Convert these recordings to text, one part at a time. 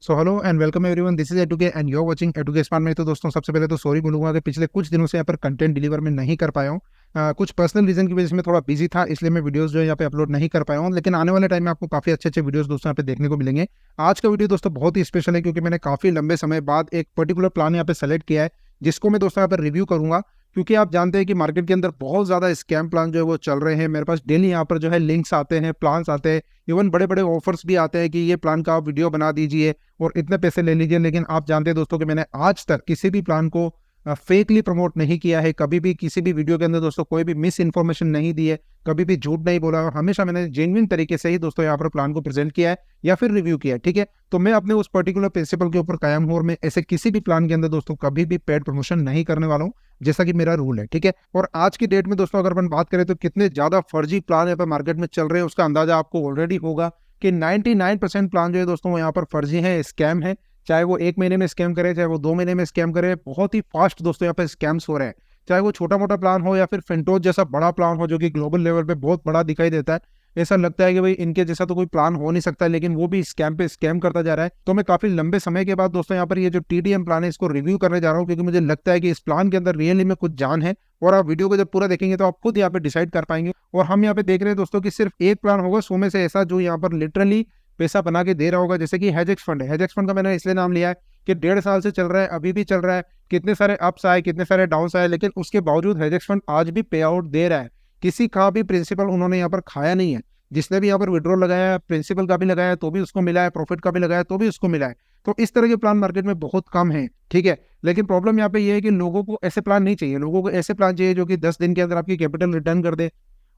So hello and welcome everyone, this is A two K and you are watching A two K smart में। तो दोस्तों सबसे पहले तो सॉरी बोलूंगा कि पिछले कुछ दिनों से यहाँ पर कंटेंट डिलीवर में नहीं कर पाया हूँ। कुछ पर्सनल रीजन की वजह से मैं थोड़ा बिजी था, इसलिए मैं वीडियोस जो है यहाँ पे अपलोड नहीं कर पाया हूँ। लेकिन आने वाले टाइम में आपको काफी अच्छे अच्छे वीडियोस दोस्तों यहाँ पे देखने को मिलेंगे। आज का वीडियो दोस्तों बहुत ही स्पेशल है क्योंकि मैंने काफी लंबे समय बाद एक पर्टिकुलर प्लान यहाँ पे सेलेक्ट किया है, जिसको मैं दोस्तों यहाँ पर रिव्यू करूंगा। क्योंकि आप जानते हैं कि मार्केट के अंदर बहुत ज्यादा स्कैम प्लान जो है वो चल रहे हैं। मेरे पास डेली यहाँ पर जो है लिंक्स आते हैं, प्लान्स आते हैं, इवन बड़े बड़े ऑफर्स भी आते हैं कि ये प्लान का आप वीडियो बना दीजिए और इतने पैसे ले लीजिए। लेकिन आप जानते हैं दोस्तों कि मैंने आज तक किसी भी प्लान को फेकली प्रमोट नहीं किया है। कभी भी किसी भी वीडियो के अंदर दोस्तों कोई भी मिस इन्फॉर्मेशन नहीं दी है, कभी भी झूठ नहीं बोला, और हमेशा मैंने जेन्युइन तरीके से ही दोस्तों यहाँ पर प्लान को प्रेजेंट किया है या फिर रिव्यू किया है। ठीक है, तो मैं अपने उस पर्टिकुलर प्रिंसिपल के ऊपर कायम हूँ और मैं ऐसे किसी भी प्लान के अंदर दोस्तों कभी भी पेड प्रमोशन नहीं करने वाला हूँ, जैसा कि मेरा रूल है। ठीक है, और आज की डेट में दोस्तों अगर अपन बात करें तो कितने ज्यादा फर्जी प्लान यहाँ पर मार्केट में चल रहे हैं उसका अंदाजा आपको ऑलरेडी होगा कि 99% प्लान जो है दोस्तों वो यहाँ पर फर्जी है, स्कैम है। चाहे वो 1 महीने में स्कैम करे, चाहे वो 2 महीने में स्कैम करे, बहुत ही फास्ट दोस्तों यहाँ पे स्कैम्स हो रहे हैं। चाहे वो छोटा मोटा प्लान हो या फिर फिनटोज जैसा बड़ा प्लान हो जो कि ग्लोबल लेवल पे बहुत बड़ा दिखाई देता है। ऐसा लगता है कि भाई इनके जैसा तो कोई प्लान हो नहीं सकता, लेकिन वो भी स्कैम पे स्कैम करता जा रहा है। तो मैं काफी लंबे समय के बाद दोस्तों यहाँ पर ये जो TDM प्लान है इसको रिव्यू करने जा रहा हूँ, क्योंकि मुझे लगता है कि इस प्लान के अंदर रियली में कुछ जान है। और आप वीडियो को जब पूरा देखेंगे तो आप खुद यहाँ पे डिसाइड कर पाएंगे। और हम यहाँ पे देख रहे हैं दोस्तों कि सिर्फ एक प्लान होगा 100 में से ऐसा जो यहाँ पर लिटरली पैसा बना के दे रहा होगा, जैसे कि हेजेक्स फंड है। हेजेक्स फंड का मैंने इसलिए नाम लिया है कि 1.5 साल से चल रहा है, अभी भी चल रहा है। कितने सारे अप्स आए, कितने सारे डाउन्स आए, लेकिन उसके बावजूद हेजेक्स फंड आज भी पे आउट दे रहा है। किसी का भी प्रिंसिपल उन्होंने यहाँ पर खाया नहीं है। जिसने भी यहाँ पर विड्रॉल लगाया है, प्रिंसिपल का भी लगाया तो भी उसको मिला है, प्रॉफिट का भी लगाया तो भी उसको मिला है। तो इस तरह के प्लान मार्केट में बहुत कम है। ठीक है, लेकिन प्रॉब्लम यहाँ पे ये है कि लोगों को ऐसे प्लान नहीं चाहिए। लोगों को ऐसे प्लान चाहिए जो कि 10 दिन के अंदर आपकी कैपिटल रिटर्न कर दे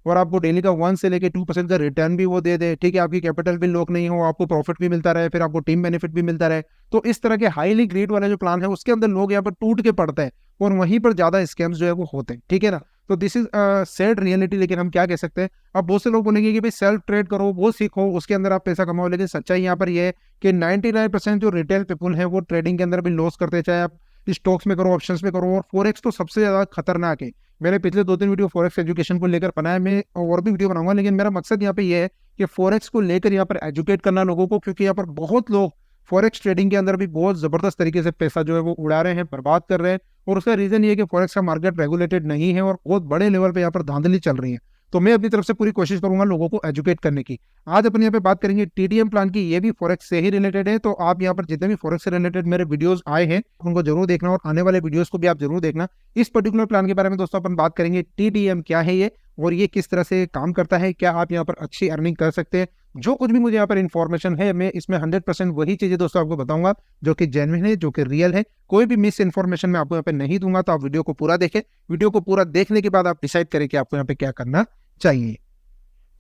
और आपको डेली का 1 से लेके 2% का रिटर्न भी वो दे दे। ठीक है, आपकी कैपिटल भी लॉक नहीं हो, आपको प्रॉफिट भी मिलता रहे, फिर आपको टीम बेनिफिट भी मिलता रहे। तो इस तरह के हाईली ग्रेड वाले जो प्लान है उसके अंदर लोग यहाँ पर टूट के पड़ते हैं और वहीं पर ज्यादा स्कैम्स जो है वो होते हैं। ठीक है ना, तो दिस इज सैड रियलिटी। लेकिन हम क्या कह सकते हैं, अब बहुत से लोग बोलेंगे कि भाई सेल्फ ट्रेड करो, वो सीखो, उसके अंदर आप पैसा कमाओ। लेकिन सच्चाई यहाँ पर यह है कि 99% जो रिटेल पीपुल है वो ट्रेडिंग के अंदर भी लॉस करते हैं, चाहे आप स्टॉक्स में करो, ऑप्शंस में करो। और फॉरेक्स तो सबसे ज्यादा खतरनाक है। मैंने पिछले 2-3 वीडियो फॉरेक्स एजुकेशन को लेकर बनाया, मैं और भी वीडियो बनाऊंगा। लेकिन मेरा मकसद यहाँ पे ये है कि फॉरेक्स को लेकर यहाँ पर एजुकेट करना लोगों को, क्योंकि यहाँ पर बहुत लोग फॉरेक्स ट्रेडिंग के अंदर भी बहुत जबरदस्त तरीके से पैसा जो है वो उड़ा रहे हैं, बर्बाद कर रहे हैं। और उसका रीजन ये है कि फॉरेक्स का मार्केट रेगुलेटेड नहीं है और बहुत बड़े लेवल पे यहाँ पर धांधली चल रही है। तो मैं अपनी तरफ से पूरी कोशिश करूंगा लोगों को एजुकेट करने की। आज अपन यहाँ पे बात करेंगे TDM प्लान की, ये भी फॉरेक्स से ही रिलेटेड है। तो आप यहाँ पर जितने भी फॉरेक्स से रिलेटेड मेरे वीडियोस आए हैं उनको जरूर देखना और आने वाले वीडियोस को भी आप जरूर देखना। इस पर्टिकुलर प्लान के बारे में दोस्तों अपन बात करेंगे TDM क्या है ये और ये किस तरह से काम करता है, क्या आप यहाँ पर अच्छी अर्निंग कर सकते हैं। जो कुछ भी मुझे यहाँ पर इन्फॉर्मेशन है मैं इसमें 100% वही चीजें दोस्तों आपको बताऊंगा जो कि जेन्युइन है, जो कि रियल है। कोई भी मिस इन्फॉर्मेशन मैं आपको यहाँ पे नहीं दूंगा। तो आप वीडियो को पूरा देखें, वीडियो को पूरा देखने के बाद आप डिसाइड करें कि आपको यहाँ पे क्या करना चाहिए।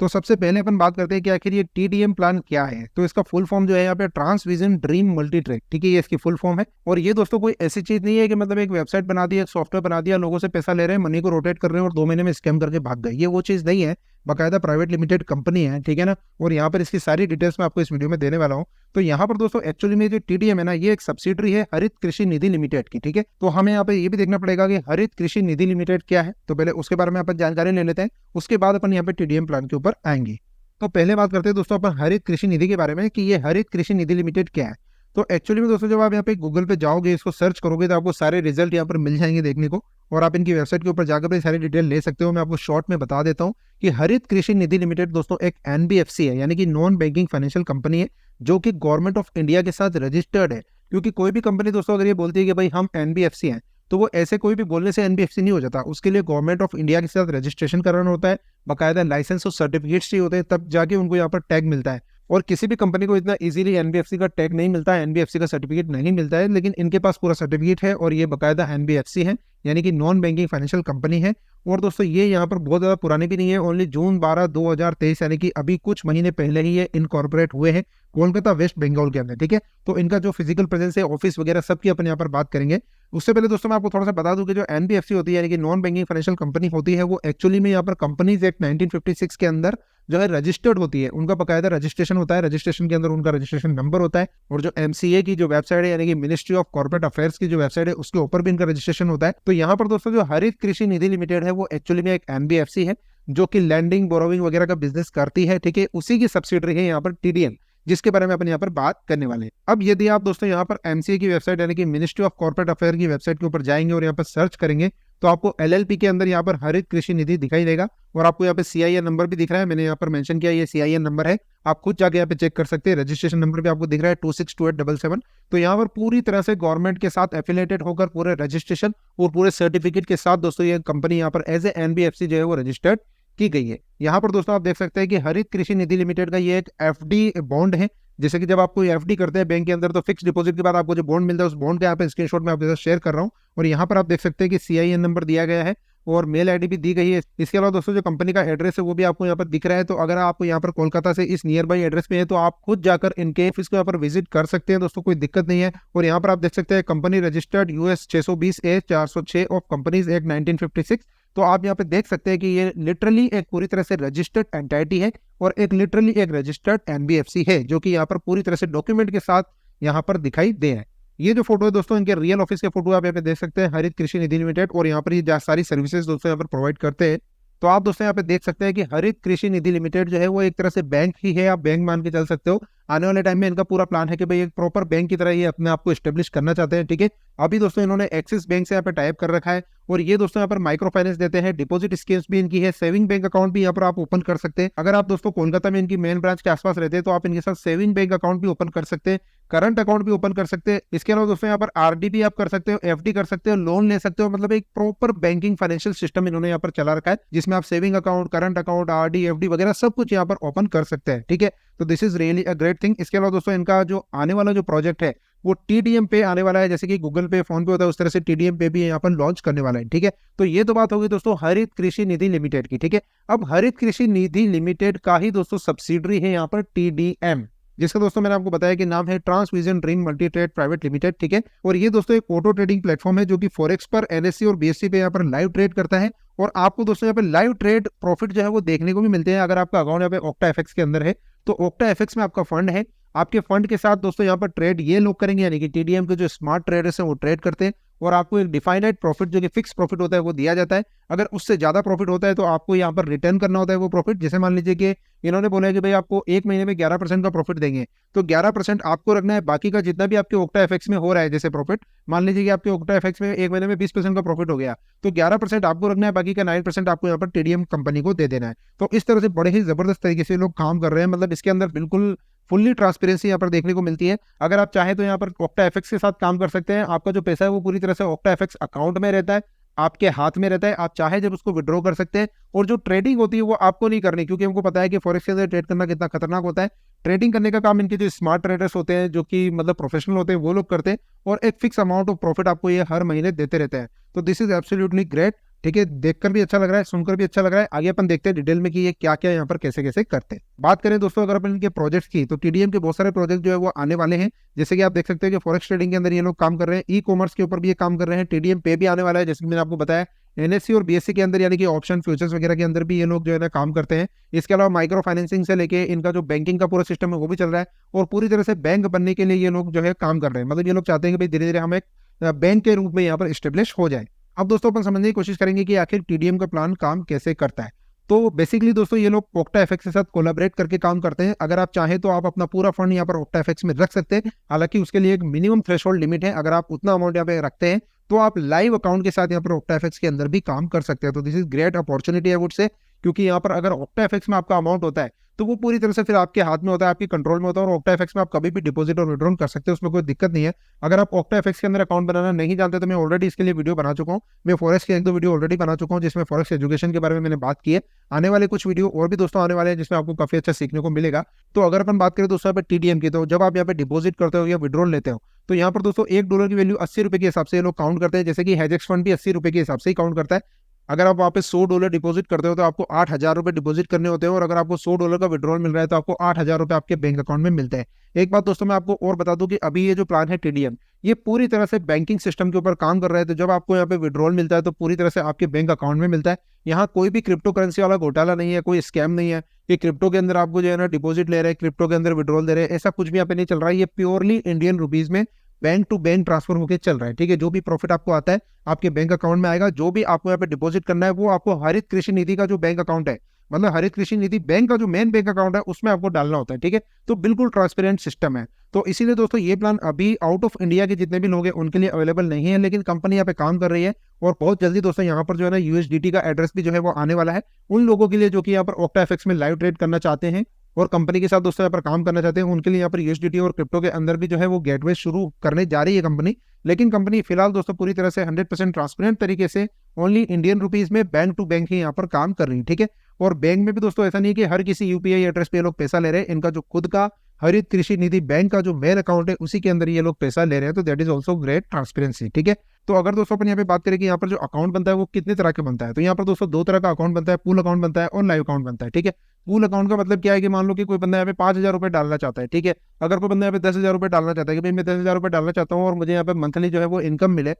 तो सबसे पहले अपन बात करते हैं कि आखिर ये TDM प्लान क्या है। तो इसका फुल फॉर्म जो है यहाँ पे trans vision dream multi track. ठीक है, ये इसकी फुल फॉर्म है। और ये दोस्तों कोई ऐसी चीज नहीं है कि मतलब एक वेबसाइट बना दी, एक सॉफ्टवेयर बना दिया, लोगों से पैसा ले रहे हैं, मनी को रोटेट कर रहे हैं और 2 महीने में स्कैम करके भाग गए। ये वो चीज नहीं है, बाकायदा प्राइवेट लिमिटेड कंपनी है। ठीक है ना, और यहाँ पर इसकी सारी डिटेल्स मैं आपको इस वीडियो में देने वाला हूँ। तो यहाँ पर दोस्तों एक्चुअली में जो TDM है ना, ये एक सब्सिडरी है हरित कृषि निधि लिमिटेड की। ठीक है, तो हमें यहाँ पे ये भी देखना पड़ेगा कि हरित कृषि निधि लिमिटेड क्या है। तो पहले उसके बारे में अपन जानकारी ले लेते हैं, उसके बाद अपन यहाँ पे TDM प्लान के ऊपर आएंगे। तो पहले बात करते हैं दोस्तों अपन हरित कृषि निधि के बारे में कि ये हरित कृषि निधि लिमिटेड क्या है। तो एक्चुअली में दोस्तों जब आप यहाँ पे गूगल पे जाओगे, इसको सर्च करोगे, तो आपको सारे रिजल्ट यहाँ पर मिल जाएंगे देखने को। और आप इनकी वेबसाइट के ऊपर जाकर भी सारी डिटेल ले सकते हो। मैं आपको शॉर्ट में बता देता हूँ कि हरित कृषि निधि लिमिटेड दोस्तों एक NBFC है, यानी कि नॉन बैंकिंग फाइनेंशियल कंपनी है, जो कि गवर्नमेंट ऑफ इंडिया के साथ रजिस्टर्ड है। क्योंकि कोई भी कंपनी दोस्तों अगर ये बोलती है कि भाई हम NBFC हैं, तो वो ऐसे कोई भी बोलने से NBFC नहीं हो जाता। उसके लिए गवर्नमेंट ऑफ इंडिया के साथ रजिस्ट्रेशन कराना होता है, बाकायदा लाइसेंस और सर्टिफिकेट्स चाहिए होते हैं, तब जाके उनको यहाँ पर टैग मिलता है। और किसी भी कंपनी को इतना इजीली NBFC का टैग नहीं मिलता है, NBFC का सर्टिफिकेट नहीं मिलता है। लेकिन इनके पास पूरा सर्टिफिकेट है और ये बाकायदा NBFC है, यानी कि नॉन बैंकिंग फाइनेंशियल कंपनी है। और दोस्तों ये यहाँ पर बहुत ज्यादा पुरानी भी नहीं है, ओनली जून 12, 2023 यानी कि अभी कुछ महीने पहले ही ये इनकॉर्पोरेट हुए हैं कोलकाता वेस्ट बंगाल के अंदर। ठीक है, तो इनका जो फिजिकल प्रेजेंस है, ऑफिस वगैरह सब की अपन यहाँ पर बात करेंगे। उससे पहले दोस्तों मैं आपको थोड़ा सा बता दूं कि जो NBFC होती है, यानी कि नॉन बैंकिंग फाइनेंशियल कंपनी होती है, वो एक्चुअली में यहाँ पर कंपनीज एक्ट 1956 के अंदर जो है रजिस्टर्ड होती है। उनका बाकायदा रजिस्ट्रेशन होता है, रजिस्ट्रेशन के अंदर उनका रजिस्ट्रेशन नंबर होता है। और जो MCA की जो वेबसाइट है, यानी कि मिनिस्ट्री ऑफ कॉर्पोरेट अफेयर्स की जो वेबसाइट है, उसके ऊपर भी इनका रजिस्ट्रेशन होता है। तो यहाँ पर दोस्तों जो हरित कृषि निधि लिमिटेड है वो एक्चुअली में एक NBFC है, जो कि लैंडिंग, बोरोविंग वगैरह का बिजनेस करती है। ठीक है, उसी की सब्सिडरी है यहाँ पर TDM। जिसके बारे में अपन यहाँ पर बात करने वाले हैं। अब यदि आप दोस्तों यहाँ पर एमसीए की वेबसाइट यानी कि मिनिस्ट्री ऑफ कॉर्पोरेट अफेयर की वेबसाइट के ऊपर जाएंगे और यहाँ पर सर्च करेंगे तो आपको एलएलपी के अंदर यहाँ पर हरित कृषि निधि दिखाई देगा और आपको यहाँ पे सीआईएन नंबर भी दिख रहा है। मैंने यहाँ पर मेंशन किया ये सीआईएन नंबर है, आप खुद जाके यहाँ पे चेक कर सकते हैं। रजिस्ट्रेशन नंबर भी आपको दिख रहा है 262877। तो यहाँ पर पूरी तरह से गवर्नमेंट के साथ एफिलेटेड होकर पूरे रजिस्ट्रेशन और पूरे सर्टिफिकेट के साथ दोस्तों ये कंपनी यहाँ पर एज ए एनबीएफसी जो है वो रजिस्टर्ड की गई है। यहाँ पर दोस्तों आप देख सकते हैं कि हरित कृषि निधि लिमिटेड का ये एक एफडी बॉन्ड है। जैसे कि जब आप कोई एफडी करते हैं बैंक के अंदर तो फिक्स डिपॉजिट के बाद आपको जो बॉन्ड मिलता है उस बॉन्ड के यहाँ पे स्क्रीनशॉट में आपके साथ शेयर कर रहा हूँ। और यहाँ पर आप देख सकते हैं कि सीआईएन नंबर दिया गया है और मेल आईडी भी दी गई है। इसके अलावा दोस्तों जो कंपनी का एड्रेस है वो भी आपको यहाँ पर दिख रहा है। तो अगर आप यहाँ पर कोलकाता से इस नियर बाई एड्रेस पे है तो आप खुद जाकर इनके ऑफिस को यहाँ पर विजिट कर सकते हैं दोस्तों, कोई दिक्कत नहीं है। और यहाँ पर आप देख सकते हैं company registered US 620A 406 of companies act 1956। तो आप यहाँ पे देख सकते हैं कि ये लिटरली एक पूरी तरह से रजिस्टर्ड एंटिटी है और एक लिटरली एक रजिस्टर्ड एनबीएफसी है जो कि यहाँ पर पूरी तरह से डॉक्यूमेंट के साथ यहाँ पर दिखाई दे रहा है। ये जो फोटो है दोस्तों इनके रियल ऑफिस के फोटो आप यहाँ पे देख सकते हैं, हरित कृषि निधि लिमिटेड। और यहाँ पर ये सारी सर्विसेज दोस्तों यहाँ पर प्रोवाइड करते हैं। तो आप दोस्तों यहाँ पे देख सकते हैं कि हरित कृषि निधि लिमिटेड जो है वो एक तरह से बैंक ही है, आप बैंक मान के चल सकते हो। आने वाले टाइम में इनका पूरा प्लान है कि भाई एक प्रॉपर बैंक की तरह ये अपने आप को एस्टेब्लिश करना चाहते हैं। ठीक है, अभी दोस्तों इन्होंने एक्सिस बैंक से यहाँ पे टाइप कर रखा है और ये दोस्तों यहाँ पर माइक्रो फाइनेंस देते हैं, डिपॉजिट स्कीम्स भी इनकी है, सेविंग बैंक अकाउंट भी यहाँ पर आप ओपन कर सकते हैं। अगर आप दोस्तों कोलकाता में इनकी मेन ब्रांच के आसपास रहते हैं तो आप इनके साथ सेविंग बैंक अकाउंट भी ओपन कर सकते हैं, करंट अकाउंट भी ओपन कर सकते हैं। इसके अलावा दोस्तों यहाँ पर आरडी भी आप कर सकते हो, एफडी कर सकते हो, लोन ले सकते हो। मतलब एक प्रॉपर बैंकिंग फाइनेंशियल सिस्टम इन्होंने यहाँ पर चला रखा है जिसमें आप saving account, current account, RD, FD वगैरह सब कुछ यहाँ पर ओपन कर सकते हैं। ठीक है, तो this is really a great thing. इसके अलावा दोस्तों इनका जो आने वाला जो प्रोजेक्ट है वो टीडीएम पे आने वाला है, जैसे कि गूगल पे, फोन पे होता है उस तरह से टीडीएम पे भी यहाँ पर लॉन्च करने वाला है। ठीक है, तो ये तो बात होगी दोस्तों हरित कृषि निधि लिमिटेड की। ठीक है, अब हरित कृषि निधि लिमिटेड का ही दोस्तों सब्सिडरी है यहाँ पर टीडीएम, जिसका दोस्तों मैंने आपको बताया कि नाम है Transvision dream multi trade private limited. ठीक है, और ये दोस्तों एक ऑटो ट्रेडिंग प्लेटफॉर्म है जो कि फॉरेक्स पर, एनएससी और बीएससी पे यहाँ पर लाइव ट्रेड करता है। और आपको दोस्तों यहाँ पे लाइव ट्रेड प्रॉफिट जो है वो देखने को भी मिलते हैं। अगर आपका अकाउंट यहाँ पे ऑक्टा एफएक्स के अंदर है तो ऑक्टा एफएक्स में आपका फंड है, आपके फंड के साथ दोस्तों यहाँ पर ट्रेड ये लोग करेंगे, यानी कि टीडीएम के जो स्मार्ट ट्रेडर्स हैं वो ट्रेड करते हैं और आपको एक डिफाइनाइट प्रॉफिट जो कि फिक्स प्रॉफिट होता है वो दिया जाता है। अगर उससे ज्यादा प्रॉफिट होता है तो आपको यहाँ पर रिटर्न करना होता है वो प्रॉफिट। जैसे मान लीजिए कि इन्होंने बोला है कि भाई आपको एक महीने में 11% का प्रॉफिट देंगे, तो 11% आपको रखना है, बाकी का जितना भी आपके ओक्टा एफएक्स में हो रहा है जैसे प्रॉफिट, मान लीजिए कि आपके ओक्टा एफएक्स में एक महीने में 20% का प्रॉफिट हो गया तो 11% आपको रखना है, बाकी का 9% आपको यहाँ पर टीडीएम कंपनी को दे देना है। तो इस तरह से बड़े ही जबरदस्त तरीके से लोग काम कर रहे हैं। मतलब इसके अंदर बिल्कुल फुल्ली ट्रांसपेरेंसी यहाँ पर देखने को मिलती है। अगर आप चाहें तो यहाँ पर ऑक्टा एफएक्स के साथ काम कर सकते हैं। आपका जो पैसा है वो पूरी तरह से ऑक्टा एफएक्स अकाउंट में रहता है, आपके हाथ में रहता है, आप चाहे जब उसको विड्रॉ कर सकते हैं। और जो ट्रेडिंग होती है वो आपको नहीं करनी, क्योंकि हमको पता है कि फॉरेक्स के अंदर ट्रेड करना कितना खतरनाक होता है। ट्रेडिंग करने का काम इनके जो स्मार्ट ट्रेडर्स होते हैं, जो कि मतलब प्रोफेशनल होते हैं, वो लोग करते हैं और एक फिक्स अमाउंट ऑफ प्रॉफिट आपको ये हर महीने देते रहते हैं। तो दिस इज एब्सोल्युटली ग्रेट। ठीक है, देखकर भी अच्छा लग रहा है, सुनकर भी अच्छा लग रहा है। आगे अपन देखते हैं डिटेल में कि ये क्या क्या यहाँ पर कैसे कैसे करते हैं। बात करें दोस्तों अगर अपन इनके प्रोजेक्ट्स की, तो टीडीएम के बहुत सारे प्रोजेक्ट जो है वो आने वाले हैं। जैसे कि आप देख सकते हैं कि फॉरेक्स ट्रेडिंग के अंदर ये लोग काम कर रहे हैं, ई कॉमर्स के ऊपर भी ये काम कर रहे हैं, टीडीएम पे भी आने वाला है जैसे कि मैंने आपको बताया, एनएससी और बीएससी के अंदर यानी कि ऑप्शन फ्यूचर्स वगैरह के अंदर भी ये लोग जो है ना काम करते हैं। इसके अलावा माइक्रो फाइनेंसिंग से लेके इनका जो बैंकिंग का पूरा सिस्टम है वो भी चल रहा है और पूरी तरह से बैंक बनने के लिए ये लोग जो है काम कर रहे हैं। मतलब ये लोग चाहते हैं कि भाई धीरे धीरे हम एक बैंक के रूप में यहाँ पर स्टेब्लिश हो जाए। अब दोस्तों अपन समझने की कोशिश करेंगे कि आखिर टीडीएम का प्लान काम कैसे करता है। तो बेसिकली दोस्तों ये लोग ऑक्टा एफएक्स के साथ कोलैबोरेट करके काम करते हैं। अगर आप चाहें तो आप अपना पूरा फंड यहाँ पर ऑक्टा एफएक्स में रख सकते हैं, हालांकि उसके लिए एक मिनिमम थ्रेशोल्ड लिमिट है। अगर आप उतना अमाउंट यहाँ पे रखते हैं तो आप लाइव अकाउंट के साथ यहाँ पर ऑक्टा एफएक्स के अंदर भी काम कर सकते हैं। तो this is great opportunity I would say, क्योंकि यहाँ पर अगर ऑक्टा एफएक्स में आपका अमाउंट होता है तो वो पूरी तरह से फिर आपके हाथ में होता है, आपके कंट्रोल में होता है और ऑक्टा एफएक्स में आप कभी भी डिपॉजिट और विड्रॉल कर सकते हैं, उसमें कोई दिक्कत नहीं है। अगर आप ऑक्टा एफएक्स के अंदर अकाउंट बनाना नहीं जानते तो मैं ऑलरेडी इसके लिए वीडियो बना चुका हूँ। मैं फॉरेक्स के एक दो वीडियो ऑलरेडी बना चुका हूँ जिसमें फॉरेक्स एजुकेशन के बारे में मैंने बात की है। आने वाले कुछ वीडियो और भी दोस्तों आने वाले हैं जिसमें आपको काफी अच्छा सीखने को मिलेगा। तो अगर अपन बात करें दोस्तों टीडीएम की, तो जब आप यहाँ पे डिपॉजिट करते हो या विड्रॉल लेते हो तो यहाँ पर दोस्तों $1 की वैल्यू 80 रुपए के हिसाब से ये लोग काउंट करते हैं। जैसे कि हेजेक्स फंड भी 80 रुपए के हिसाब से ही काउंट करता है। अगर आप वहाँ पे $100 डिपॉजिट करते हो तो आपको 8,000 रुपए डिपॉजिट करने होते हैं और अगर आपको $100 का विड्रॉल मिल रहा है तो आपको 8,000 रुपए आपके बैंक अकाउंट में मिलते हैं। एक बात दोस्तों मैं आपको और बता दूं कि अभी ये जो प्लान है टीडीएम, ये पूरी तरह से बैंकिंग सिस्टम के ऊपर काम कर रहा है। तो जब आपको यहाँ पे विड्रॉल मिलता है तो पूरी तरह से आपके बैंक अकाउंट में मिलता है। यहाँ कोई भी क्रिप्टो करेंसी वाला घोटाला नहीं है, कोई स्कैम नहीं है कि क्रिप्टो के अंदर आपको जो है ना डिपॉजिट ले रहे हैं, क्रिप्टो के अंदर विड्रॉल दे रहे हैं, ऐसा कुछ भी यहाँ पे नहीं चल रहा है। ये प्योरली इंडियन रुपीज में बैंक टू बैंक ट्रांसफर होकर चल रहा है। ठीक है, जो भी प्रॉफिट आपको आता है आपके बैंक अकाउंट में आएगा। जो भी आपको यहाँ पे डिपॉजिट करना है वो आपको हरित कृषि निधि का जो बैंक अकाउंट है मतलब हरित कृषि निधि बैंक का जो मेन बैंक अकाउंट है उसमें आपको डालना होता है, ठीक है। तो बिल्कुल ट्रांसपेरेंट सिस्टम है। तो इसीलिए दोस्तों ये प्लान अभी आउट ऑफ इंडिया के जितने भी लोग हैं उनके लिए अवेलेबल नहीं है, लेकिन कंपनी यहाँ पे काम कर रही है और बहुत जल्दी दोस्तों यहाँ पर जो है ना यूएसडीटी का एड्रेस भी जो है वो आने वाला है उन लोगों के लिए जो कि यहाँ पर OctaFX में लाइव ट्रेड करना चाहते हैं और कंपनी के साथ दोस्तों यहाँ पर काम करना चाहते हैं। उनके लिए यहाँ पर यूएसडीटी और क्रिप्टो के अंदर भी जो है वो गेटवे शुरू करने जा रही है कंपनी। लेकिन कंपनी फिलहाल दोस्तों पूरी तरह से 100% ट्रांसपेरेंट तरीके से ओनली इंडियन रुपीज में बैंक टू बैंक ही यहाँ पर काम कर रही है, ठीक है। और बैंक में भी दोस्तों ऐसा नहीं है कि हर किसी यूपीआई एड्रेस पे ये लोग पैसा ले रहे हैं। इनका जो खुद का हरित कृषि निधि बैंक का जो मेन अकाउंट है उसी के अंदर ये लोग पैसा ले रहे हैं। तो that is also great transparency, ठीक है। तो अगर दोस्तों अपन यहाँ पे बात करें कि यहाँ पर जो अकाउंट बनता है वो कितने तरह का बनता है, तो यहाँ पर दोस्तों दो तरह का अकाउंट बनता है, पूल अकाउंट बनता है और लाइव अकाउंट बनता है, ठीक है। पूल अकाउंट का मतलब क्या है कि मान लो कि कोई बंदा यहाँ पे 5,000 रुपए डालना चाहता है, ठीक है। अगर कोई बंदा यहाँ पे 10,000 रुपए डालना चाहता है कि भाई मैं 10,000 रुपए डालना चाहता हूँ और मुझे यहाँ पे मंथली जो है वो इनकम मिले,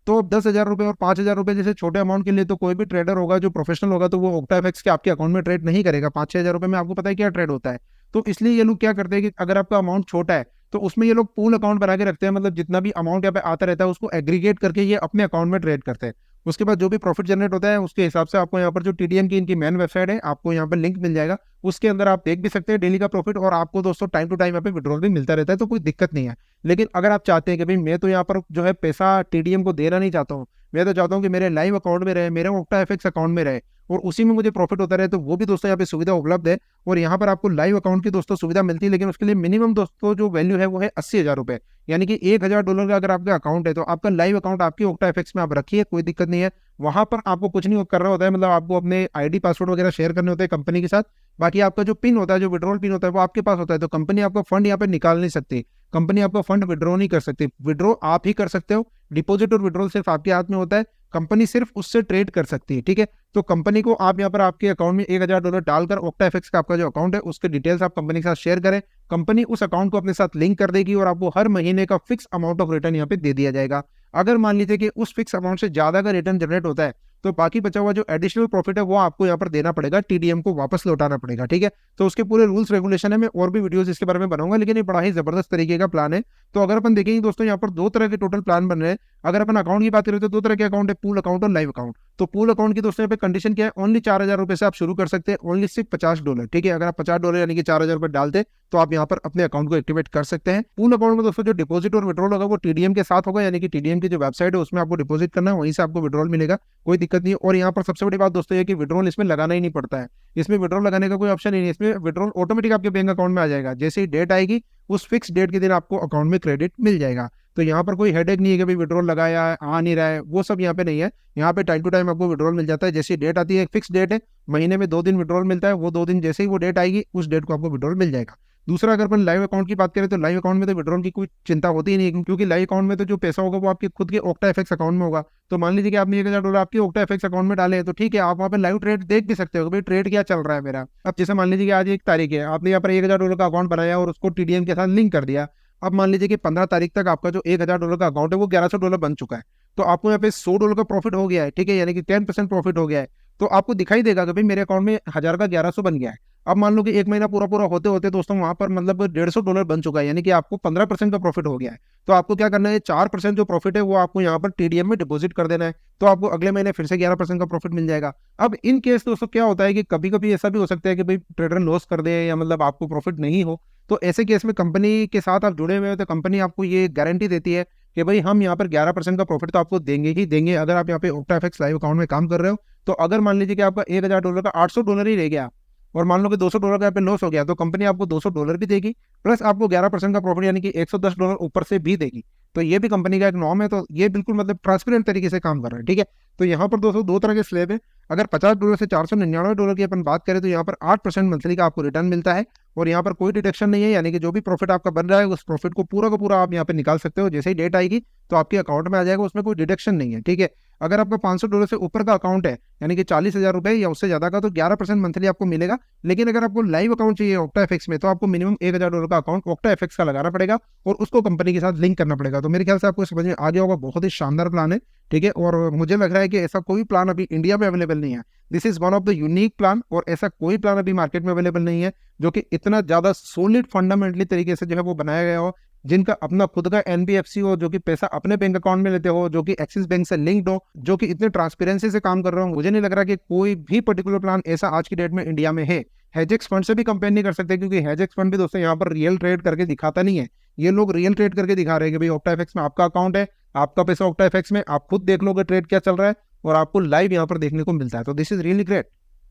तो 10,000 रुपए और 5,000 रुपए जैसे छोटे अमाउंट के लिए तो कोई भी ट्रेडर होगा जो प्रोफेशनल होगा तो वो OctaFX के आपके अकाउंट में ट्रेड नहीं करेगा। 5-6 हजार रुपए में आपको पता है क्या ट्रेड होता है। तो इसलिए ये लोग क्या करते हैं कि अगर आपका अमाउंट छोटा है तो उसमें ये लोग पूल अकाउंट बना के रखते हैं, मतलब जितना भी अमाउंट यहाँ पे आता रहता है उसको एग्रीगेट करके ये अपने अकाउंट में ट्रेड करते हैं। उसके बाद जो भी प्रॉफिट जनरेट होता है उसके हिसाब से आपको यहाँ पर जो टीडीएम की इनकी मेन वेबसाइट है आपको यहाँ पर लिंक मिल जाएगा, उसके अंदर आप देख भी सकते हैं डेली का प्रॉफिट और आपको दोस्तों टाइम टू टाइम यहाँ पे विड्रॉल भी मिलता रहता है, तो कोई दिक्कत नहीं है। लेकिन अगर आप चाहते हैं कि भाई मैं तो यहाँ पर जो है पैसा टीडीएम को देना नहीं चाहता हूँ, मैं तो चाहता हूँ कि मेरे लाइव अकाउंट में रहे, मेरे OctaFX अकाउंट में रहे और उसी में मुझे प्रॉफिट होता रहे, तो वो भी दोस्तों यहाँ पे सुविधा उपलब्ध है। और यहाँ पर आपको लाइव अकाउंट की दोस्तों सुविधा मिलती है, लेकिन उसके लिए मिनिमम दोस्तों जो वैल्यू है वो है $80,000, यानी कि $1,000 का अगर आपका अकाउंट है तो आपका लाइव अकाउंट आपकी OctaFX में आप रखिए, कोई दिक्कत नहीं है। वहां पर आपको कुछ नहीं करना होता है, मतलब आपको अपने आईडी पासवर्ड वगैरह शेयर करने होते हैं कंपनी के साथ। बाकी आपका जो पिन होता है, जो विड्रॉल पिन होता है वो आपके पास होता है, तो कंपनी आपका फंड यहाँ पे निकाल नहीं सकती, कंपनी आपका फंड विड्रॉ नहीं कर सकती। विड्रॉ आप ही कर सकते हो, डिपॉजिट और विड्रॉल सिर्फ आपके हाथ में होता है, कंपनी सिर्फ उससे ट्रेड कर सकती है, ठीक है। तो कंपनी को आप यहाँ पर आपके अकाउंट में $1,000 डालकर OctaFX का आपका जो अकाउंट है उसके डिटेल्स आप कंपनी के साथ शेयर करें, कंपनी उस अकाउंट को अपने साथ लिंक कर देगी और आपको हर महीने का फिक्स अमाउंट ऑफ रिटर्न यहाँ पे दे दिया जाएगा। अगर मान लीजिए कि उस फिक्स अमाउंट से ज्यादा का रिटर्न जनरेट होता है तो बाकी बचा हुआ जो एडिशनल प्रॉफिट है वो आपको यहाँ पर देना पड़ेगा, टीडीएम को वापस लौटाना पड़ेगा, ठीक है। तो उसके पूरे रूल्स रेगुलेशन है, मैं और भी वीडियोस इसके बारे में बनाऊंगा, लेकिन ये बड़ा ही जबरदस्त तरीके का प्लान है। तो अगर अपन देखेंगे दोस्तों यहाँ पर दो तरह के टोटल प्लान बन रहे हैं। अगर अपन अकाउंट की बात करें तो दो तरह के अकाउंट है, पूल अकाउंट और लाइव अकाउंट। तो पूल अकाउंट की दोस्तों यहाँ पे कंडीशन क्या है, ओनली $4,000 से आप शुरू कर सकते हैं, ओनली सिर्फ $50, ठीक है। अगर आप $50 यानी कि $4,000 डालते तो आप यहाँ पर अपने अकाउंट को एक्टिवेट कर सकते हैं। पूल अकाउंट में दोस्तों जो डिपॉजिट और विड्रॉल होगा वो टीडीएम के साथ होगा, यानी कि टीडीएम की जो वेबसाइट है उसमें आपको डिपॉजिट करना है, वहीं से आपको विड्रॉल मिलेगा, कोई दिक्कत नहीं है। और यहाँ पर सबसे बड़ी बात दोस्तों ये कि विड्रॉल इसमें लगाना ही नहीं पड़ता है, इसमें विड्रॉल लगाने का कोई ऑप्शन ही नहीं है, इसमें विड्रॉल ऑटोमेटिक आपके बैंक अकाउंट में आ जाएगा, जैसे ही डेट आएगी उस फिक्स डेट के दिन आपको अकाउंट में क्रेडिट मिल जाएगा। तो यहाँ पर कोई हेडेक नहीं है कि भाई विड्रॉल लगाया है आ नहीं रहा है, वो सब यहाँ पे नहीं है। यहाँ पे टाइम टू टाइम आपको विड्रॉल मिल जाता है, जैसी डेट आती है, एक फिक्स डेट है, महीने में 2 दिन विड्रॉल मिलता है, वो 2 दिन जैसे ही वो डेट आएगी उस डेट को आपको विड्रॉल मिल जाएगा। दूसरा, अगर अपन लाइव अकाउंट की बात करें तो लाइव अकाउंट में तो विड्रॉल की कोई चिंता होती ही नहीं, क्योंकि लाइव अकाउंट में तो जो पैसा होगा वो आपके खुद के OctaFX अकाउंट में होगा। तो मान लीजिए कि आपने $1,000 आपके OctaFX अकाउंट में डाले, तो ठीक है, आप वहाँ पे लाइव ट्रेड देख भी सकते हो भाई ट्रेड क्या चल रहा है मेरा। अब जैसे मान लीजिए कि आज 1 तारीख है, आपने यहाँ पर $1,000 का अकाउंट बनाया और उसको टीडीएम के साथ लिंक कर दिया। अब मान लीजिए कि 15 तारीख तक आपका जो $1,000 का अकाउंट है वो $1,100 बन चुका है, तो आपको यहाँ पे $100 का प्रॉफिट हो गया है, ठीक है, यानी कि 10% प्रॉफिट हो गया है। तो आपको दिखाई देगा कि भाई मेरे अकाउंट में 1000 का 1100 बन गया है। अब मान लो कि 1 महीना पूरा पूरा होते होते दोस्तों वहां पर मतलब $150 बन चुका है, यानी कि आपको 15% का प्रॉफिट हो गया है। तो आपको क्या करना है, 4% जो प्रॉफिट है वो आपको यहाँ पर टीडीएम में डिपॉजिट कर देना है, तो आपको अगले महीने फिर से 11% का प्रॉफिट मिल जाएगा। अब इन केस दोस्तों क्या होता है कि कभी कभी ऐसा भी हो सकता है कि भाई ट्रेडर लॉस कर दे या मतलब आपको प्रॉफिट नहीं हो, तो ऐसे केस में कंपनी के साथ आप जुड़े हुए हो तो कंपनी आपको ये गारंटी देती है कि भाई हम यहाँ पर 11% का प्रॉफिट तो आपको देंगे ही देंगे अगर आप यहाँ पे OctaFX लाइव अकाउंट में काम कर रहे हो। तो अगर मान लीजिए कि आपका $1,000 का $800 ही रह गया और मान लो कि $200 का यहाँ पे लॉस हो गया, तो कंपनी आपको $200 भी देगी प्लस आपको 11% का प्रॉफिट यानी कि $110 ऊपर से भी देगी। तो ये भी कंपनी का एक नॉर्म है, तो ये बिल्कुल मतलब ट्रांसपेरेंट तरीके से काम कर रहा है, ठीक है। तो यहाँ पर दोस्तों 2 तरह के स्लैब है। अगर $50 से $499 की अपन बात करें तो यहाँ पर 8% मंथली का आपको रिटर्न मिलता है और यहाँ पर कोई डिडक्शन नहीं है, यानी कि जो भी प्रॉफिट आपका बन रहा है उस प्रॉफिट को पूरा का पूरा आप यहाँ पे निकाल सकते हो, जैसे ही डेट आएगी तो आपके अकाउंट में आ जाएगा, उसमें कोई डिडक्शन नहीं है, ठीक है। अगर आपका $500 से ऊपर का अकाउंट है यानी कि $40,000 या उससे ज्यादा का, तो 11% मंथली आपको मिलेगा। लेकिन अगर आपको लाइव अकाउंट चाहिए OctaFX में तो आपको मिनिमम $1,000 का अकाउंट OctaFX का लगाना पड़ेगा और उसको कंपनी के साथ लिंक करना पड़ेगा। तो मेरे ख्याल से आपको समझ में आ गया होगा, बहुत ही शानदार प्लान है, ठीक है। और मुझे लग रहा है कि ऐसा कोई प्लान अभी इंडिया में अवेलेबल नहीं है, this is one of the unique plan, और ऐसा कोई प्लान अभी मार्केट में अवेलेबल नहीं है जो कि इतना ज्यादा सॉलिड फंडामेंटली तरीके से जो है वो बनाया गया हो जिनका अपना खुद का एनबीएफसी हो, जो कि पैसा अपने बैंक अकाउंट में लेते हो, जो कि एक्सिस बैंक से लिंक्ड हो, जो कि इतने ट्रांसपेरेंसी से काम कर रहे हो, मुझे नहीं लग रहा कि कोई भी पर्टिकुलर प्लान ऐसा आज की डेट में इंडिया में है। हेजेक्स फंड से भी कंपेयर नहीं कर सकते, क्योंकि हेजेक्स फंड भी दोस्तों यहाँ पर रियल ट्रेड करके दिखाता नहीं है। ये लोग रियल ट्रेड करके दिखा रहे हैं कि भाई ऑक्टाएफएक्स में आपका अकाउंट है, आपका पैसा ऑक्टाएफएक्स में, आप खुद देख लोगे ट्रेड क्या चल रहा है और आपको लाइव यहाँ पर देखने को मिलता है। तो दिस इज रियली ग्रेट।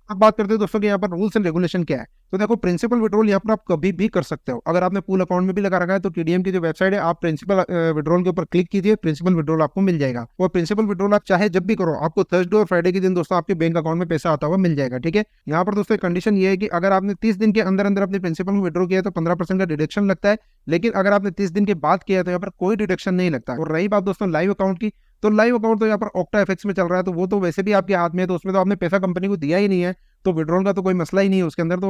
अब बात करते हैं दोस्तों कि यहाँ पर रूल्स एंड रेगुलेशन क्या है। तो देखो, प्रिंसिपल विड्रॉल यहाँ पर आप कभी भी कर सकते हो। अगर आपने पूल अकाउंट में भी लगा रखा है तो टीडीएम की जो वेबसाइट है, आप प्रिंसिपल विड्रॉल के ऊपर क्लिक कीजिए, प्रिंसिपल विड्रॉल आपको मिल जाएगा। और प्रिंसिपल विड्रॉल आप चाहे जब भी करो, आपको थर्सडे और फ्राइडे के दिन दोस्तों आपके बैंक अकाउंट में पैसा आता हुआ मिल जाएगा। ठीक है, यहाँ पर दोस्तों कंडीशन ये है कि अगर आपने 30 दिन के अंदर अंदर अपने प्रिंसिपल में विड्रॉ किया तो 15% का डिडक्शन लगता है। लेकिन अगर आपने 30 दिन के बाद किया तो यहाँ पर कोई डिडक्शन नहीं लगता। और रही बात दोस्तों लाइव अकाउंट की, तो लाइव अकाउंट तो यहाँ पर ऑक्टाएफएक्स में चल रहा है, तो वो तो वैसे भी आपके हाथ में है, तो उसमें तो आपने पैसा कंपनी को दिया ही नहीं है, तो विड्रॉल का तो कोई मसला ही नहीं है उसके अंदर। तो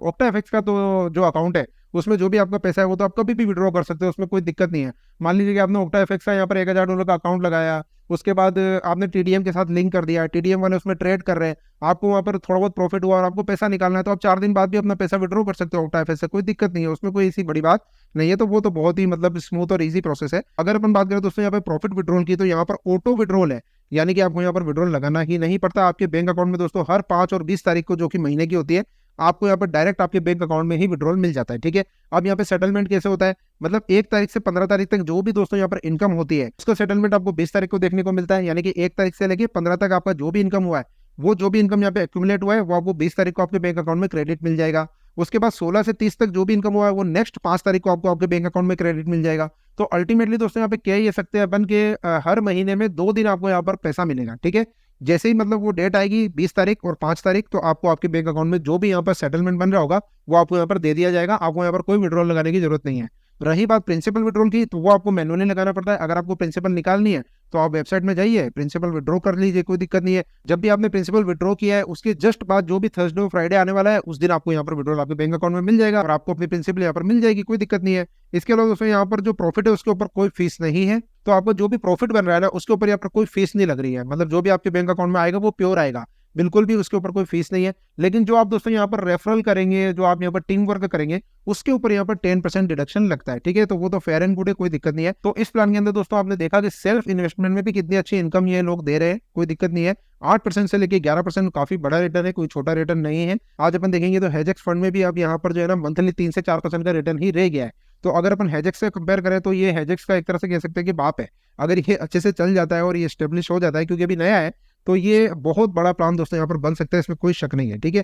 ऑक्टाएफएक्स का तो जो अकाउंट है उसमें जो भी आपका पैसा है वो तो आप कभी भी विड्रॉ कर सकते हो, उसमें कोई दिक्कत नहीं है। मान लीजिए कि आपने ऑक्टाएफएक्स का यहाँ पर $1000 का अकाउंट लगाया, उसके बाद आपने टीडीएम के साथ लिंक कर दिया, टीडीएम वाले उसमें ट्रेड कर रहे हैं, आपको वहाँ पर थोड़ा बहुत प्रॉफिट हुआ और आपको पैसा निकालना है, तो आप 4 दिन बाद भी अपना पैसा विड्रॉ कर सकते हो ऑक्टाएफएक्स से, कोई दिक्कत नहीं है, उसमें कोई ऐसी बड़ी बात नहीं है। तो वो तो बहुत ही मतलब स्मूथ और इजी प्रोसेस है। अगर अपन बात करें दोस्तों यहाँ पे प्रॉफिट विड्रॉल की, तो यहाँ पर ऑटो विड्रॉल है, यानी कि आपको यहाँ पर विड्रॉल लगाना ही नहीं पड़ता। आपके बैंक अकाउंट में दोस्तों हर 5 और 20 तारीख को, जो कि महीने की होती है, आपको यहाँ पर डायरेक्ट आपके बैंक अकाउंट में ही विड्रॉल मिल जाता है। ठीक है, अब यहाँ पे सेटलमेंट कैसे होता है, मतलब 1 तारीख से 15 तारीख तक जो भी दोस्तों यहाँ पर इनकम होती है, उसका सेटलमेंट आपको 20 तारीख को देखने को मिलता है। यानी कि 1 तारीख से लेके 15 तक आपका जो भी इनकम हुआ है, वो जो भी इनकम यहाँ पे एक्यूमुलेट हुआ है, वो आपको 20 तारीख को आपके बैंक अकाउंट में क्रेडिट मिल जाएगा। उसके बाद 16 से 30 तक जो भी इनकम हुआ है, वो नेक्स्ट 5 तारीख को आपको आपके बैंक अकाउंट में क्रेडिट मिल जाएगा। तो अल्टीमेटली दोस्तों यहाँ पे कह ये सकते हैं अपन के हर महीने में 2 दिन आपको यहाँ पर पैसा मिलेगा। ठीक है, जैसे ही मतलब वो डेट आएगी 20 तारीख और 5 तारीख, तो आपको आपके बैंक अकाउंट में जो भी यहाँ पर सेटलमेंट बन रहा होगा वो आपको यहाँ पर दे दिया जाएगा। आपको यहाँ पर कोई विड्रॉल लगाने की जरूरत नहीं है। रही बात प्रिंसिपल विड्रॉल की, तो वो आपको मैनुअली लगाना पड़ता है। अगर आपको प्रिंसिपल निकालनी है तो आप वेबसाइट में जाइए, प्रिंसिपल विड्रॉ कर लीजिए, कोई दिक्कत नहीं है। जब भी आपने प्रिंसिपल विड्रॉ किया है उसके जस्ट बाद जो भी थर्सडे और फ्राइडे आने वाला है, उस दिन आपको यहाँ पर विड्रॉल आपके बैंक अकाउंट में मिल जाएगा और आपको अपनी प्रिंसिपल यहाँ पर मिल जाएगी, कोई दिक्कत नहीं है। इसके अलावा दोस्तों यहाँ पर जो प्रॉफिट है उसके ऊपर कोई फीस नहीं है। तो आपको जो भी प्रॉफिट बन रहा है ना, उसके ऊपर यहाँ पर कोई फीस नहीं लग रही है। मतलब जो भी आपके बैंक अकाउंट में आएगा वो प्योर आएगा, बिल्कुल भी उसके ऊपर कोई फीस नहीं है। लेकिन जो आप दोस्तों यहाँ पर रेफरल करेंगे, जो आप यहाँ पर टीम वर्क करेंगे, उसके ऊपर यहाँ पर 10% डिडक्शन लगता है। ठीक है, तो वो तो फेयर एंड गुड है, कोई दिक्कत नहीं है। तो इस प्लान के अंदर दोस्तों आपने देखा कि सेल्फ इन्वेस्टमेंट में भी कितनी अच्छी इनकम ये लोग दे रहे हैं, कोई दिक्कत नहीं है। 8% से लेके 11% काफी बड़ा रिटर्न है, कोई छोटा रिटर्न नहीं है। आज अपन देखेंगे तो हेजेक्स फंड में भी अब यहाँ पर जो है ना मंथली 3 से 4% का रिटर्न ही रह गया है। तो अगर अपन हेजेक्स से कंपेयर करें तो ये हेजेक्स का एक तरह से कह सकते हैं कि बाप है। अगर ये अच्छे से चल जाता है और ये स्टेब्लिश हो जाता है, क्योंकि अभी नया है, तो ये बहुत बड़ा प्लान दोस्तों यहाँ पर बन सकता है, इसमें कोई शक नहीं है। ठीक है,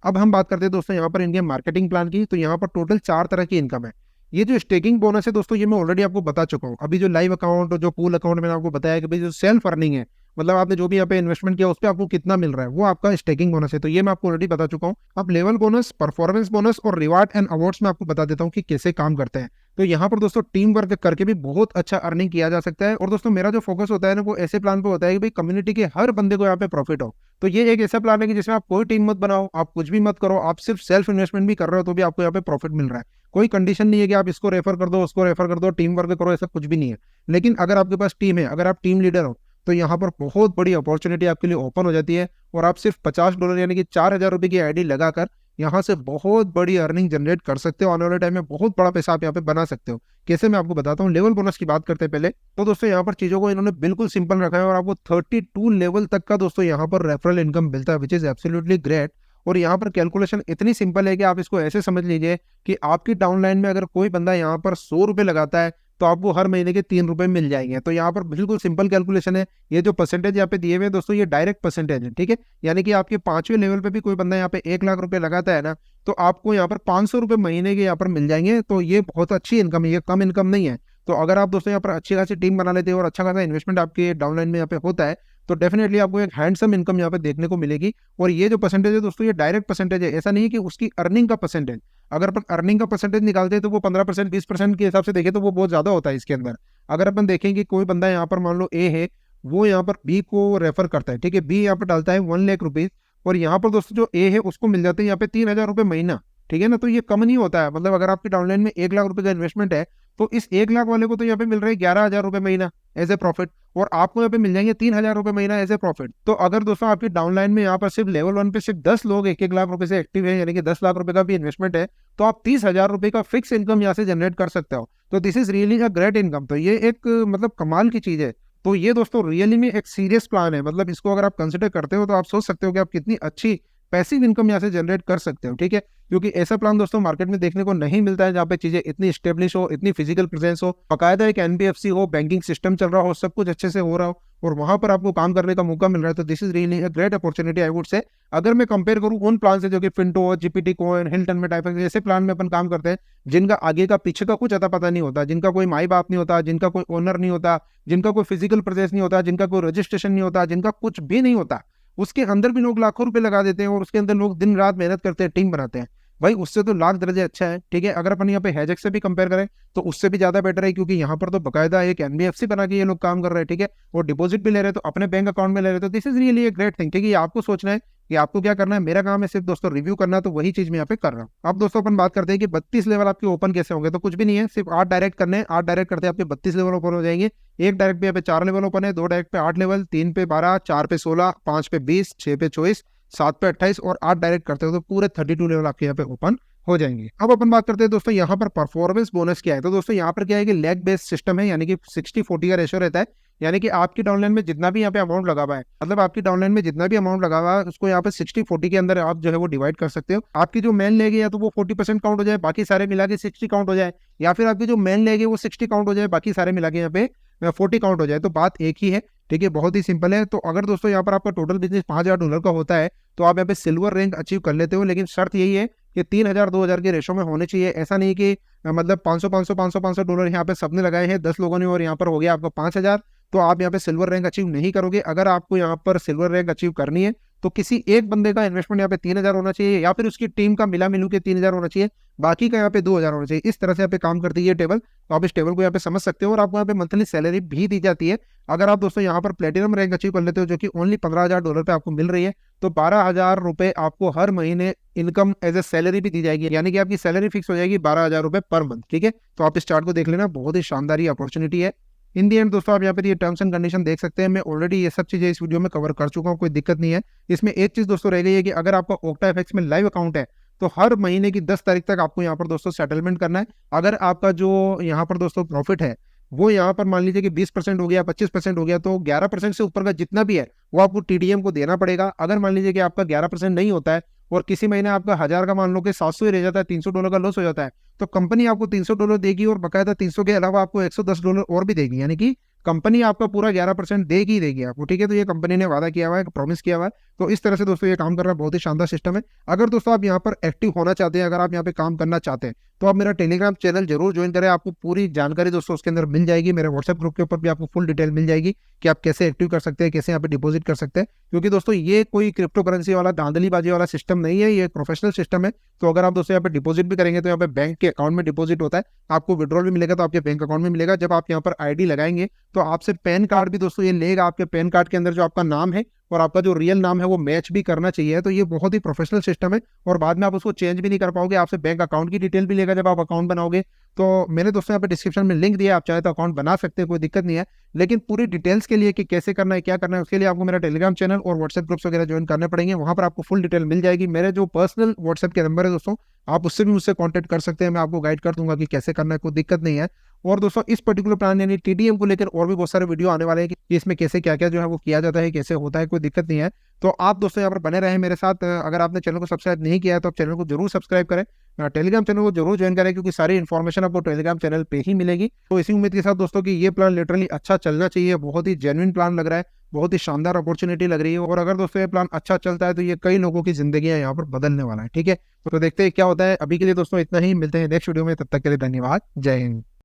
अब हम बात करते हैं दोस्तों यहाँ पर इनके मार्केटिंग प्लान की। तो यहाँ पर टोटल 4 तरह की इनकम है। ये जो स्टेकिंग बोनस है दोस्तों, ये मैं ऑलरेडी आपको बता चुका हूँ। अभी जो लाइव अकाउंट और जो पूल अकाउंट मैंने आपको बताया कि भाई जो सेल्फ अर्निंग है, मतलब आपने जो भी यहाँ पे इन्वेस्टमेंट किया उस पर आपको कितना मिल रहा है, वो आपका स्टेकिंग बोनस है। तो ये मैं आपको ऑलरेडी बता चुका हूँ। अब लेवल बोनस, परफॉर्मेंस बोनस और रिवार्ड एंड अवार्ड्स में आपको बता देता हूँ कि कैसे काम करते हैं। तो यहाँ पर दोस्तों टीम वर्क करके भी बहुत अच्छा अर्निंग किया जा सकता है। और दोस्तों मेरा जो फोकस होता है ना, वो ऐसे प्लान पे होता है कि भाई कम्युनिटी के हर बंदे को यहाँ पे प्रॉफिट हो। तो ये एक ऐसा प्लान है कि जिसमें आप कोई टीम मत बनाओ, आप कुछ भी मत करो, आप सिर्फ सेल्फ इन्वेस्टमेंट भी कर रहे हो तो भी आपको यहाँ पे प्रॉफिट मिल रहा है। कोई कंडीशन नहीं है कि आप इसको रेफर कर दो, उसको रेफर कर दो, टीम वर्क करो, ऐसा कुछ भी नहीं है। लेकिन अगर आपके पास टीम है, अगर आप टीम लीडर हो, तो यहाँ पर बहुत बड़ी अपॉर्चुनिटी आपके लिए ओपन हो जाती है और आप सिर्फ $50 यानी कि 4000 रुपए की आईडी लगाकर यहाँ से बहुत बड़ी अर्निंग जनरेट कर सकते हो। आने वाले टाइम में बहुत बड़ा पैसा आप यहाँ पे बना सकते हो। कैसे, मैं आपको बताता हूँ। लेवल बोनस की बात करते हैं पहले। तो दोस्तों यहाँ पर चीजों को इन्होंने बिल्कुल सिंपल रखा है और आपको 32 लेवल तक का दोस्तों यहाँ पर रेफरल इनकम मिलता है, विच इज एब्सोल्युटली ग्रेट। और यहाँ पर कैलकुलेशन इतनी सिंपल है कि आप इसको ऐसे समझ लीजिए कि आपकी डाउनलाइन में अगर कोई बंदा यहाँ पर 100 रुपए लगाता है तो आपको हर महीने के 3 रुपए मिल जाएंगे। तो यहाँ पर बिल्कुल सिंपल कैलकुलेशन है। ये जो परसेंटेज यहाँ पे दिए हुए हैं दोस्तों, ये डायरेक्ट परसेंटेज है। ठीक है, यानी कि आपके 5वें लेवल पे भी कोई बंदा यहाँ पे 1 लाख रुपए लगाता है ना, तो आपको यहाँ पर 500 रुपए महीने के यहाँ पर मिल जाएंगे। तो ये बहुत अच्छी इनकम है, ये कम इनकम नहीं है। तो अगर आप दोस्तों यहाँ पर अच्छी खासी टीम बना लेते हो और अच्छा खासा इन्वेस्टमेंट आपके डाउनलाइन में यहाँ पे होता है, तो डेफिनेटली आपको एक हैंडसम इनकम यहाँ पे देखने को मिलेगी। और ये जो परसेंटेज है दोस्तों, ये डायरेक्ट परसेंटेज है, ऐसा नहीं है कि उसकी अर्निंग का परसेंटेज। अगर अपन अर्निंग का परसेंटेज निकालते हैं तो वो 15% 20% के हिसाब से देखें तो वो बहुत ज्यादा होता है इसके अंदर। अगर अपन देखें कि कोई बंदा यहाँ पर मान लो ए है, वो यहाँ पर बी को रेफर करता है, ठीक है, बी यहाँ पर डालता है 1 लाख रुपीज, और यहाँ पर दोस्तों जो ए है उसको मिल जाते हैं यहाँ पे 3000 रुपए महीना। ठीक है ना, तो ये कम नहीं होता है। मतलब अगर आपकी डाउनलाइन में 1 लाख रुपए का इन्वेस्टमेंट है, तो इस 1 लाख वाले को तो यहाँ पे मिल रहे हैं 11,000 रुपए महीना एज ए प्रॉफिट, और आपको यहाँ पे मिल जाएंगे 3,000 रुपए महीना एज ए प्रॉफिट। तो अगर दोस्तों आपकी डाउनलाइन में यहाँ पर सिर्फ लेवल 1 पे सिर्फ 10 लोग 1-1 लाख रुपए से एक्टिव है, यानी कि 10 लाख रुपए का भी इन्वेस्टमेंट है, तो आप 30,000 रुपए का फिक्स इनकम यहाँ से जनरेट कर सकते हो। तो this is really a great income. तो ये एक मतलब कमाल की चीज है। तो ये दोस्तों रियली में एक सीरियस प्लान है। मतलब इसको अगर आप कंसिडर करते हो तो आप सोच सकते हो कि आप कितनी अच्छी पैसिव इनकम यहाँ से जनरेट कर सकते हो, ठीक है। क्योंकि ऐसा प्लान दोस्तों मार्केट में देखने को नहीं मिलता है जहाँ पे चीजें इतनी स्टेब्लिश हो, इतनी फिजिकल प्रेजेंस हो, बाकायदा एक एनबीएफसी हो, बैंकिंग सिस्टम चल रहा हो, सब कुछ अच्छे से हो रहा हो और वहां पर आपको काम करने का मौका मिल रहा है। तो this is really a great opportunity I would say. अगर मैं कंपेयर करूं उन प्लान से जो कि फिंटो, जीपीटी कॉइन, हिल्टन में टाइप ऐसे प्लान में अपन काम करते हैं जिनका आगे का पीछे का कुछ अता पता नहीं होता, जिनका कोई माई बाप नहीं होता, जिनका कोई ओनर नहीं होता, जिनका कोई फिजिकल प्रेजेंस नहीं होता, जिनका कोई रजिस्ट्रेशन नहीं होता, जिनका कुछ भी नहीं होता, उसके अंदर भी लोग लाखों रुपए लगा देते हैं और उसके अंदर लोग दिन रात मेहनत करते हैं, टीम बनाते हैं। भाई उससे तो लाख दर्जे अच्छा है, ठीक है। अगर अपन यहाँ पे हैजेक्स से भी कंपेयर करें तो उससे भी ज्यादा बेटर है, क्योंकि यहाँ पर तो बकायदा एक एनबीएफसी बना के ये लोग काम कर रहे हैं, ठीक है। और डिपॉजिट भी ले रहे हैं तो अपने बैंक अकाउंट में ले रहे हैं। तो this is really a great thing, ठीक है। ये आपको सोचना है कि आपको क्या करना है। मेरा काम है सिर्फ दोस्तों रिव्यू करना, तो वही चीज मैं यहाँ पे कर रहा हूँ। अब दोस्तों अपन बात करते हैं कि 32 लेवल आपके ओपन कैसे होंगे। तो कुछ भी नहीं है, सिर्फ 8 डायरेक्ट करने हैं। 8 डायरेक्ट करते हैं आपके 32 लेवल ओपन हो जाएंगे। एक डायरेक्ट पे यहाँ पे 4 लेवल ओपन है, 2 डायरेक्ट पे 8 लेवल, 3 पे 12, 4 पे 16, 5 पे 20, 6 पे 24, 7 पे 28 और 8 डायरेक्ट करते हो तो पूरे 32 लेवल आपके यहाँ पे ओपन हो जाएंगे। अब अपन बात करते हैं दोस्तों यहाँ पर परफॉर्मेंस बोनस क्या है। तो दोस्तों यहाँ पर क्या है कि लेग बेस्ड सिस्टम है, यानी कि 60-40 का रेशो रहता है। यानी कि आपकी डाउनलाइन में जितना भी यहाँ पे अमाउंट लगा हुआ है, मतलब आपकी डाउनलाइन में जितना भी अमाउंट लगा हुआ है उसको यहाँ पे 60-40 के अंदर आप जो है वो डिवाइड कर सकते हो। आपकी जो मेन लेगी या तो वो 40% काउंट हो जाए, बाकी सारे मिला के 60 काउंट हो जाए, या फिर आपकी जो मेन लेगी वो 60 काउंट हो जाए, बाकी सारे मिला के यहाँ पे 40 काउंट हो जाए। तो बात एक ही है, ठीक है, बहुत ही सिंपल है। तो अगर दोस्तों यहाँ पर आपका टोटल बिजनेस $5,000 का होता है तो आप यहाँ पे सिल्वर रैंक अचीव कर लेते हो। लेकिन शर्त यही है कि 3,000-2,000 के रेशो में होने चाहिए। ऐसा नहीं कि मतलब 500-500 $500 यहाँ पे सबने लगाए हैं 10 लोगों ने और यहाँ पर हो गया आपका 5,000, तो आप यहाँ पे सिल्वर रैंक अचीव नहीं करोगे। अगर आपको यहाँ पर सिल्वर रैंक अचीव करनी है तो किसी एक बंदे का इन्वेस्टमेंट यहाँ पे 3,000 होना चाहिए, या फिर उसकी टीम का मिला मिलू के 3,000 होना चाहिए, बाकी का यहाँ पे 2,000 होना चाहिए। इस तरह से यहाँ पे काम करती है ये टेबल। तो आप इस टेबल को यहाँ पे समझ सकते हो और आपको यहाँ पे मंथली सैलरी भी दी जाती है। अगर आप दोस्तों यहाँ पर प्लेटिनम रैंक अचीव कर लेते हो जो कि ओनली $15,000 पे आपको मिल रही है, तो $12,000 आपको हर महीने इनकम एज ए सैलरी भी दी जाएगी, यानी कि आपकी सैलरी फिक्स हो जाएगी $12,000 पर मंथ, ठीक है। तो आप इस चार्ट को देख लेना, बहुत ही शानदार ये अपॉर्चुनिटी है। इन दी एंड दोस्तों आप यहाँ पे ये टर्म्स एंड कंडीशन देख सकते हैं। मैं ऑलरेडी ये सब चीजें इस वीडियो में कवर कर चुका हूँ, कोई दिक्कत नहीं है। इसमें एक चीज दोस्तों रह गई है कि अगर आपका OctaFX में लाइव अकाउंट है तो हर महीने की 10 तारीख तक आपको यहाँ पर दोस्तों सेटलमेंट करना है। अगर आपका जो यहाँ पर दोस्तों प्रॉफिट है वो यहाँ पर मान लीजिए कि 20% हो गया, 25% हो गया, तो 11% से ऊपर का जितना भी है वो आपको TDM को देना पड़ेगा। अगर मान लीजिए कि आपका 11% नहीं होता है और किसी महीने आपका 1,000 का मान लो कि 700 ही रह जाता है, $300 का लॉस हो जाता है, तो कंपनी आपको $300 देगी और बकायदा 300 के अलावा आपको $110 और भी देगी। यानी कि कंपनी आपका पूरा 11% देगी ही देगी आपको, ठीक है। तो ये कंपनी ने वादा किया हुआ है, प्रॉमिस किया हुआ है। तो इस तरह से दोस्तों ये काम कर रहा है, बहुत ही शानदार सिस्टम है। अगर दोस्तों आप यहाँ पर एक्टिव होना चाहते हैं, अगर आप यहाँ पे काम करना चाहते हैं, तो आप मेरा टेलीग्राम चैनल जरूर ज्वाइन करें। आपको पूरी जानकारी दोस्तों उसके अंदर मिल जाएगी। मेरे व्हाट्सएप ग्रुप के ऊपर भी आपको फुल डिटेल मिल जाएगी कि आप कैसे एक्टिव कर सकते हैं, कैसे यहाँ पे डिपॉजिट कर सकते हैं। क्योंकि दोस्तों ये कोई क्रिप्टो करेंसी वाला धांधलीबाजी वाला सिस्टम नहीं है, ये प्रोफेशनल सिस्टम है। तो अगर आप दोस्तों यहाँ पे डिपॉजिट भी करेंगे तो यहाँ पे बैंक के अकाउंट में डिपॉजिट होता है, आपको विड्रॉल भी मिलेगा तो आपके बैंक अकाउंट में मिलेगा। जब आप यहाँ पर आईडी लगाएंगे तो आपसे पैन कार्ड भी दोस्तों ये लेगा। आपके पैन कार्ड के अंदर जो आपका नाम है और आपका जो रियल नाम है वो मैच भी करना चाहिए। तो ये बहुत ही प्रोफेशनल सिस्टम है और बाद में आप उसको चेंज भी नहीं कर पाओगे। आपसे बैंक अकाउंट की डिटेल भी लेगा जब आप अकाउंट बनाओगे। तो मैंने दोस्तों यहाँ पे डिस्क्रिप्शन में लिंक दिया, आप चाहे तो अकाउंट बना सकते हैं, कोई दिक्कत नहीं है। लेकिन पूरी डिटेल्स के लिए कि कैसे करना है, क्या करना है, उसके लिए आपको मेरा टेलीग्राम चैनल और व्हाट्सएप ग्रुप्स वगैरह ज्वाइन करने पड़ेंगे। वहां पर आपको फुल डिटेल मिल जाएगी। मेरे जो पर्सनल व्हाट्सएप के नंबर है दोस्तों, आप उससे भी मुझसे कॉन्टैक्ट कर सकते हैं। मैं आपको गाइड कर दूंगा कि कैसे करना है, कोई दिक्कत नहीं है। और दोस्तों इस पर्टिकुलर प्लान यानी TDM को लेकर और भी बहुत सारे वीडियो आने वाले हैं कि इसमें कैसे क्या क्या जो है वो किया जाता है, कैसे होता है, कोई दिक्कत नहीं है। तो आप दोस्तों यहाँ पर बने रहे मेरे साथ। अगर आपने चैनल को सब्सक्राइब नहीं किया है तो आप चैनल को जरूर सब्सक्राइब करें, टेलीग्राम चैनल को जरूर ज्वाइन करें, क्योंकि सारी इन्फॉर्मेशन आपको टेलीग्राम चैनल पे ही मिलेगी। तो इसी उम्मीद के साथ दोस्तों कि ये प्लान लिटरली अच्छा चलना चाहिए, बहुत ही जेन्युइन प्लान लग रहा है, बहुत ही शानदार अपॉर्चुनिटी लग रही है। और अगर दोस्तों ये प्लान अच्छा चलता है तो ये कई लोगों की जिंदगी यहाँ पर बदलने वाला है, ठीक है। तो देखते हैं क्या होता है। अभी के लिए दोस्तों इतना ही, मिलते हैं नेक्स्ट वीडियो में, तब तक के लिए धन्यवाद, जय हिंद।